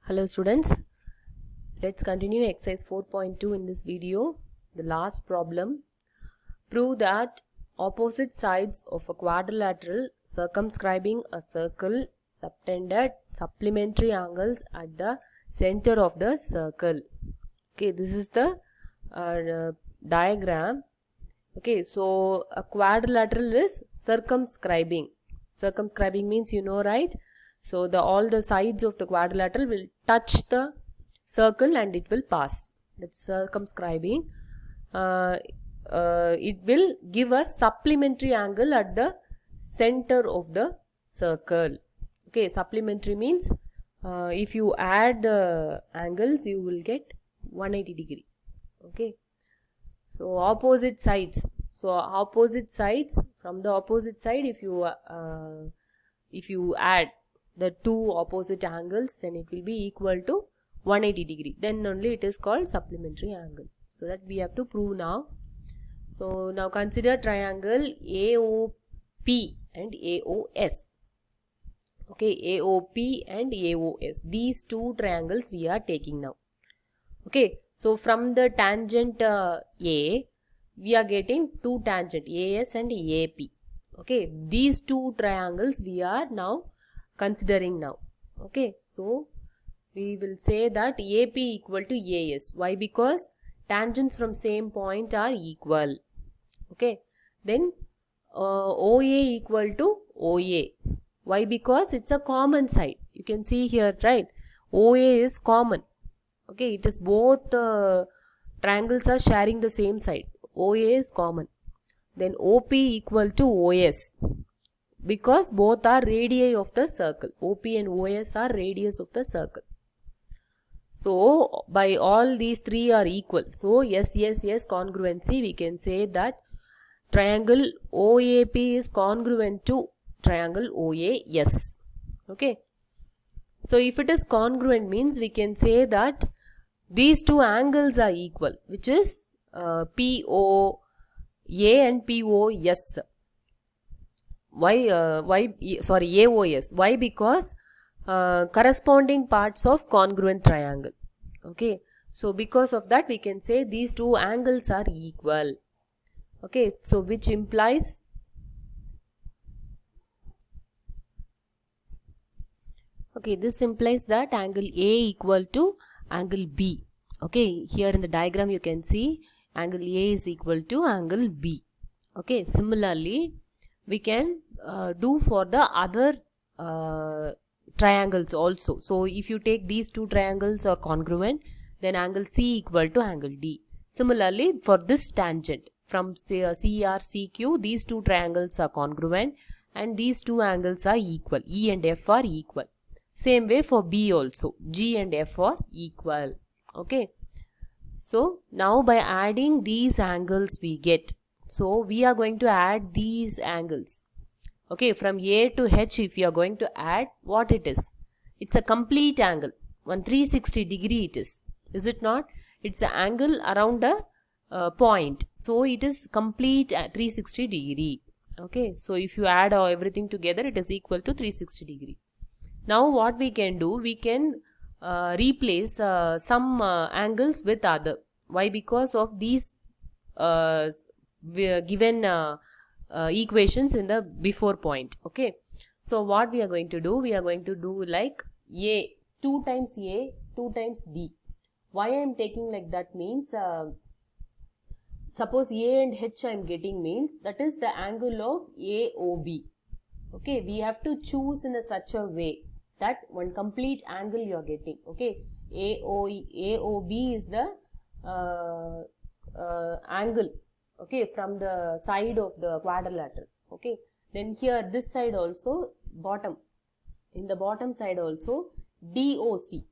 Hello students, let's continue exercise 4.2 in this video. The last problem. Prove that opposite sides of a quadrilateral circumscribing a circle subtended supplementary angles at the center of the circle. Okay, this is the diagram. Okay, so a quadrilateral is circumscribing. Circumscribing means you know, right? So all the sides of the quadrilateral will touch the circle and it will pass. That's circumscribing. It will give a supplementary angle at the center of the circle. Okay, supplementary means if you add the angles, you will get 180 degree. Okay, so opposite sides. So opposite sides, from the opposite side, if you add the two opposite angles, then it will be equal to 180 degree. Then only it is called supplementary angle. So that we have to prove now. So now consider triangle AOP and AOS. Okay, AOP and AOS. These two triangles we are taking now. Okay, so from the tangent A, we are getting two tangent AS and AP. Okay, these two triangles we are now considering now. Okay, so we will say that AP equal to AS. Why? Because tangents from same point are equal. Okay, then OA equal to OA. Why? Because it's a common side. You can see here, right? OA is common. Okay, it is both triangles are sharing the same side. OA is common. Then OP equal to OS. Because both are radii of the circle. OP and OS are radius of the circle. So, by all these three are equal. So, yes, congruency. We can say that triangle OAP is congruent to triangle OAS. Okay. So, if it is congruent means we can say that these two angles are equal, which is POA and POS. AOS. Why? Because corresponding parts of congruent triangle. Okay, so because of that we can say these two angles are equal. Okay, so which implies this implies that angle A equal to angle B. Okay, here in the diagram you can see angle A is equal to angle B. Okay, similarly we can do for the other triangles also. So if you take these two triangles are congruent, then angle C equal to angle D. Similarly for this tangent from CR-CQ, these two triangles are congruent and these two angles are equal. E and F are equal. Same way for B also. G and F are equal. Okay. So now by adding these angles we get. So we are going to add these angles. Okay, from A to H if you are going to add, what it is? It's a complete angle. 360 degree it is. Is it not? It's an angle around a point. So it is complete at 360 degree. Okay, so if you add everything together, it is equal to 360 degree. Now what we can do? We can replace some angles with other. Why? Because of these given equations in the before point. Okay, so what we are going to do? We are going to do like A, 2 times A, 2 times D. Why I am taking like that means suppose A and H I am getting means that is the angle of AOB. Okay, we have to choose in such a way that one complete angle you are getting. Okay, AOB is the angle, okay, from the side of the quadrilateral. Okay, then here this side also bottom, in the bottom side also DOC.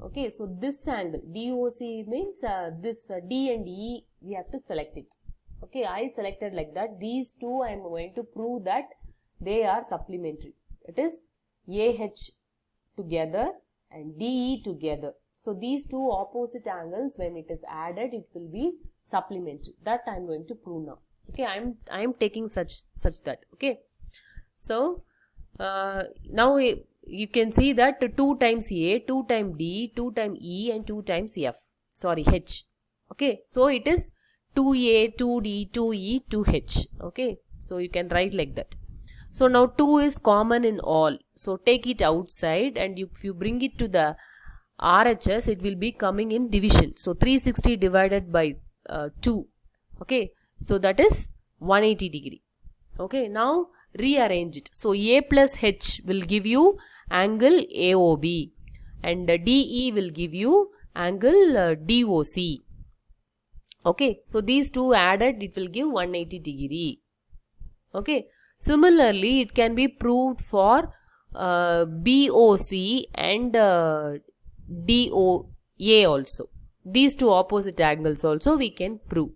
Okay, so this angle DOC means this D and E we have to select it. Okay, I selected like that. These two I am going to prove that they are supplementary. It is AH together and DE together. So these two opposite angles, when it is added, it will be supplementary. That I am going to prove now. Okay, I am taking such that. Okay, so now you can see that 2 times A, 2 times D, 2 times E and 2 times F. Sorry, H. Okay, so it is 2A, 2D, 2E, 2H. Okay, so you can write like that. So now 2 is common in all. So take it outside, and if you bring it to the RHS, it will be coming in division. So 360 divided by 2. Okay, so that is 180 degree. Okay, now rearrange it. So A plus H will give you angle AOB, and DE will give you angle DOC. Okay, so these two added, it will give 180 degree. Okay, similarly it can be proved for BOC and DOA also. These two opposite angles also we can prove.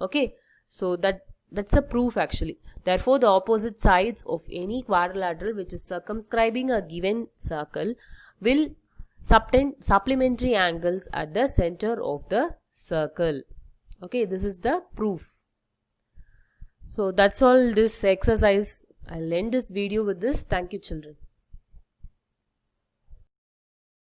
Okay, so that's a proof actually. Therefore, the opposite sides of any quadrilateral which is circumscribing a given circle will subtend supplementary angles at the center of the circle. Okay, this is the proof. So that's all this exercise. I'll end this video with this. Thank you, children.